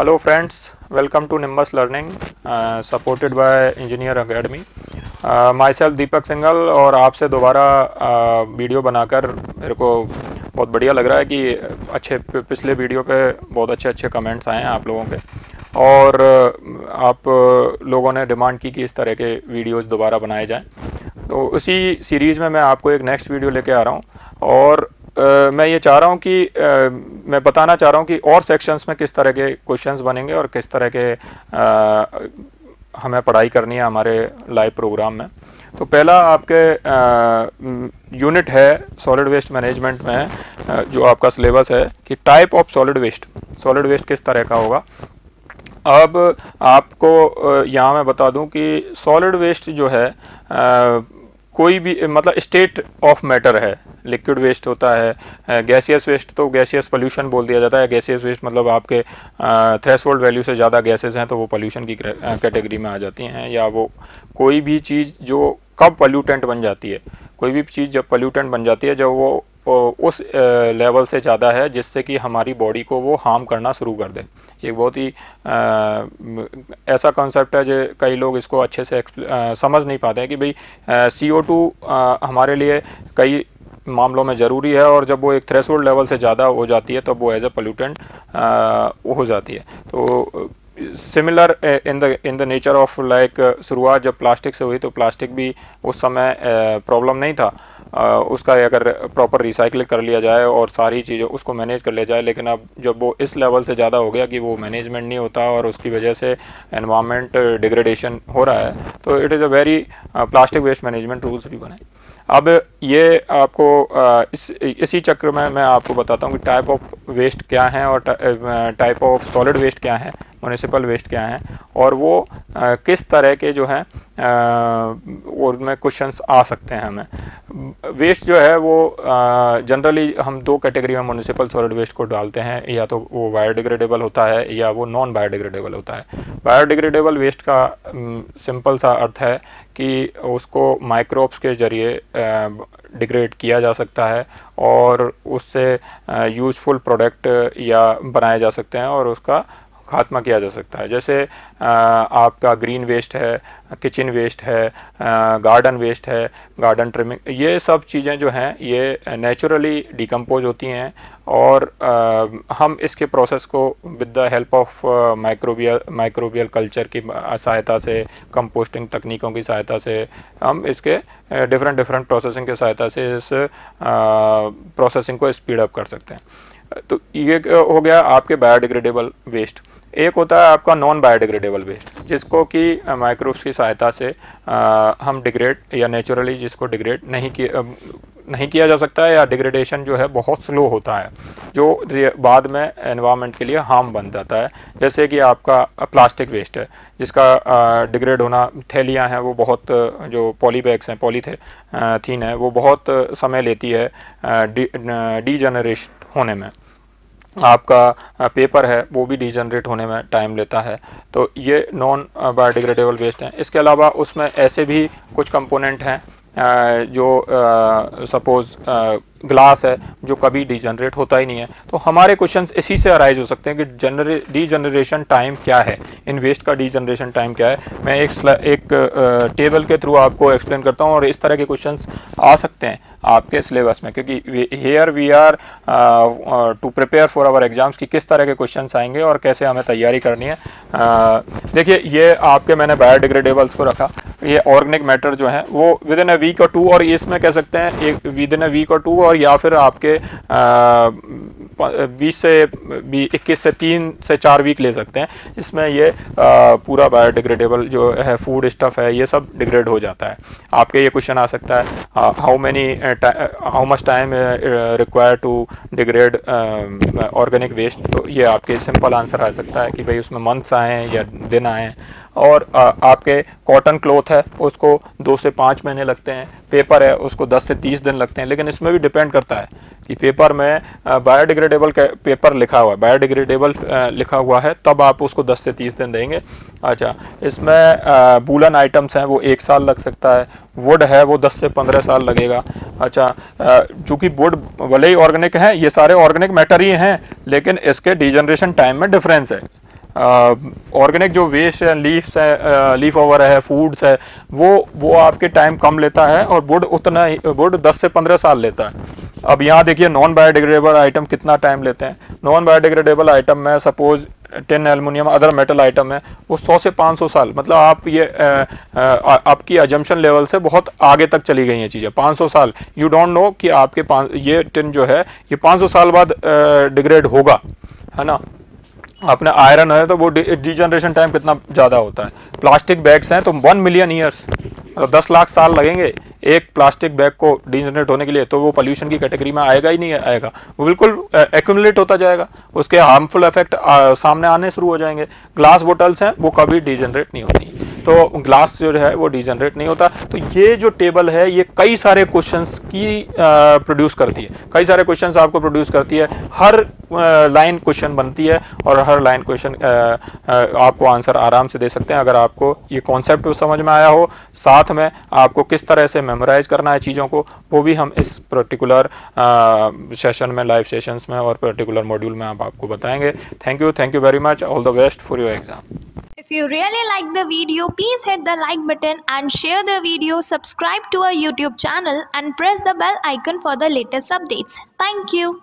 Hello friends, welcome to Nimbus Learning, supported by Engineer Academy. Myself दीपक सिंघल और आपसे दोबारा video बनाकर मेरे को बहुत बढ़िया लग रहा है कि अच्छे पिछले वीडियो पे बहुत अच्छे कमेंट्स आए हैं आप लोगों के, और आप लोगों ने डिमांड की कि इस तरह के वीडियोस दोबारा बनाए जाएं। तो उसी सीरीज़ में मैं आपको एक नेक्स्ट वीडियो लेके आ रहा हूं, और मैं ये चाह रहा हूँ कि मैं बताना चाह रहा हूँ कि और सेक्शंस में किस तरह के क्वेश्चंस बनेंगे और किस तरह के हमें पढ़ाई करनी है हमारे लाइव प्रोग्राम में। तो पहला आपके यूनिट है सॉलिड वेस्ट मैनेजमेंट में, जो आपका सिलेबस है कि टाइप ऑफ सॉलिड वेस्ट किस तरह का होगा। अब आपको यहाँ मैं बता दूं कि सॉलिड वेस्ट जो है कोई भी मतलब स्टेट ऑफ मैटर है। लिक्विड वेस्ट होता है, गैसियस वेस्ट तो गैसियस पोल्यूशन बोल दिया जाता है। गैसियस वेस्ट मतलब आपके थ्रेशोल्ड वैल्यू से ज़्यादा गैसेस हैं तो वो पोल्यूशन की कैटेगरी में आ जाती हैं। या वो कोई भी चीज़ जो कब पोल्यूटेंट बन जाती है, कोई भी चीज़ जब पोल्यूटेंट बन जाती है जब वो उस लेवल से ज़्यादा है जिससे कि हमारी बॉडी को वो हार्म करना शुरू कर दे। एक बहुत ही ऐसा कॉन्सेप्ट है जो कई लोग इसको अच्छे से समझ नहीं पाते हैं कि भाई CO2 हमारे लिए कई मामलों में ज़रूरी है, और जब वो एक थ्रेशोल्ड लेवल से ज़्यादा हो जाती है तब वो एज ए पोल्यूटेंट हो जाती है। तो similar in the nature of like शुरुआत जब प्लास्टिक से हुई तो प्लास्टिक भी उस समय प्रॉब्लम नहीं था, उसका अगर प्रॉपर रिसाइकल कर लिया जाए और सारी चीज़ें उसको मैनेज कर लिया जाए। लेकिन अब जब वो इस लेवल से ज़्यादा हो गया कि वो मैनेजमेंट नहीं होता और उसकी वजह से एनवायरनमेंट डिग्रेडेशन हो रहा है, तो it is a very plastic waste management rules भी बने। अब ये आपको इसी चक्र में मैं आपको बताता हूँ कि टाइप ऑफ वेस्ट क्या है और टाइप ऑफ सॉलिड वेस्ट क्या है, म्युनिसिपल वेस्ट क्या है, और वो किस तरह के जो है उनमें क्वेश्चंस आ सकते हैं हमें। वेस्ट जो है वो जनरली हम दो कैटेगरी में म्युनिसिपल सॉलिड वेस्ट को डालते हैं, या तो वो बायोडिग्रेडेबल होता है या वो नॉन बायोडिग्रेडेबल होता है। बायोडिग्रेडेबल वेस्ट का सिंपल सा अर्थ है कि उसको माइक्रोब्स के ज़रिए डिग्रेड किया जा सकता है और उससे यूज़फुल प्रोडक्ट या बनाए जा सकते हैं और उसका खात्मा किया जा सकता है। जैसे आपका ग्रीन वेस्ट है, किचन वेस्ट है, गार्डन वेस्ट है, गार्डन ट्रिमिंग, ये सब चीज़ें जो हैं ये नेचुरली डिकम्पोज होती हैं, और हम इसके प्रोसेस को with the help of microbial culture की सहायता से, कंपोस्टिंग तकनीकों की सहायता से, हम इसके डिफरेंट प्रोसेसिंग की सहायता से इस प्रोसेसिंग को स्पीड अप कर सकते हैं। तो ये हो गया आपके बायोडिग्रेडेबल वेस्ट। एक होता है आपका नॉन बायोडिग्रेडेबल वेस्ट, जिसको कि माइक्रोब्स की सहायता से हम डिग्रेड या नेचुरली जिसको डिग्रेड नहीं किया जा सकता है, या डिग्रेडेशन जो है बहुत स्लो होता है, जो बाद में एनवायरनमेंट के लिए हार्म बन जाता है। जैसे कि आपका प्लास्टिक वेस्ट है जिसका डिग्रेड होना, थैलियाँ हैं वो बहुत, जो पॉली बैग्स हैं, पॉलीथीन है, वो बहुत समय लेती है डीजनरेट होने में। आपका पेपर है वो भी डीजनरेट होने में टाइम लेता है। तो ये नॉन बायोडिग्रेडेबल वेस्ट हैं। इसके अलावा उसमें ऐसे भी कुछ कंपोनेंट हैं जो सपोज़ ग्लास है जो कभी डीजनरेट होता ही नहीं है। तो हमारे क्वेश्चंस इसी से अराइज हो सकते हैं कि डीजनरेशन टाइम क्या है, इन वेस्ट का डीजनरेशन टाइम क्या है। मैं एक टेबल के थ्रू आपको एक्सप्लेन करता हूँ, और इस तरह के क्वेश्चंस आ सकते हैं आपके सिलेबस में, क्योंकि here we are to prepare for our exams कि किस तरह के क्वेश्चंस आएंगे और कैसे हमें तैयारी करनी है। देखिए ये आपके मैंने बायोडिग्रेडेबल्स को रखा, ये ऑर्गेनिक मैटर जो है वो विद इन अ वीक और 2, और इसमें कह सकते हैं एक विद इन अ वीक और 2, और या फिर आपके 21 से 3 से 4 वीक ले सकते हैं। इसमें ये पूरा बायोडिग्रेडेबल जो है फूड स्टफ है ये सब डिग्रेड हो जाता है। आपके ये क्वेश्चन आ सकता है how much time require to degrade organic waste. तो ये आपके सिंपल आंसर आ सकता है कि भाई उसमें मंथ्स आए या दिन आए। और आपके कॉटन क्लॉथ है उसको 2 से 5 महीने लगते हैं, पेपर है उसको 10 से 30 दिन लगते हैं। लेकिन इसमें भी डिपेंड करता है कि पेपर में बायोडिग्रेडेबल पेपर लिखा हुआ है, बायोडिग्रेडेबल लिखा हुआ है, तब आप उसको 10 से 30 दिन देंगे। अच्छा, इसमें वूलन आइटम्स हैं वो 1 साल लग सकता है, वुड है वो 10 से 15 साल लगेगा। अच्छा, चूँकि वुड भले ही ऑर्गेनिक है, ये सारे ऑर्गेनिक मैटर ही हैं, लेकिन इसके डीजनरेशन टाइम में डिफरेंस है। ऑर्गेनिक जो वेस्ट है, लीव्स है, लीफ ओवर है, फूड्स है, वो आपके टाइम कम लेता है और वुड उतना ही, वुड 10 से 15 साल लेता है। अब यहाँ देखिए नॉन बायोडिग्रेडेबल आइटम कितना टाइम लेते हैं। नॉन बायोडिग्रेडेबल आइटम में suppose tin, aluminium, other metal atom है, वो 100 से 500 साल, मतलब आप ये आपकी अजम्पशन लेवल से बहुत आगे तक चली गई हैं चीज़ें। 500 साल, यू डोंट नो कि आपके ये टिन जो है ये 500 साल बाद डिग्रेड होगा, है ना। अपने आयरन है तो वो डिजनरेशन टाइम कितना ज़्यादा होता है। प्लास्टिक बैग्स हैं तो 1 मिलियन ईयर्स, 10 लाख साल लगेंगे एक प्लास्टिक बैग को डिजनरेट होने के लिए, तो वो पोल्यूशन की कैटेगरी में आएगा ही नहीं आएगा, वो बिल्कुल एक्यूमुलेट होता जाएगा, उसके हार्मफुल इफेक्ट सामने आने शुरू हो जाएंगे। ग्लास बोटल्स हैं वो कभी डिजनरेट नहीं होती, तो ग्लास जो है वो डिजनरेट नहीं होता। तो ये जो टेबल है ये कई सारे क्वेश्चंस की प्रोड्यूस करती है, कई सारे क्वेश्चंस आपको प्रोड्यूस करती है। हर लाइन क्वेश्चन बनती है और हर लाइन क्वेश्चन आपको आंसर आराम से दे सकते हैं अगर आपको ये कॉन्सेप्ट समझ में आया हो। साथ में आपको किस तरह से मेमोराइज करना है चीज़ों को, वो भी हम इस पर्टिकुलर सेशन में, लाइव सेशंस में और पर्टिकुलर मॉड्यूल में आपको बताएंगे। Thank you very much, all the best for your exam. If you really like the video, please hit the like button and share the video, subscribe to our YouTube channel and press the bell icon for the latest updates. Thank you.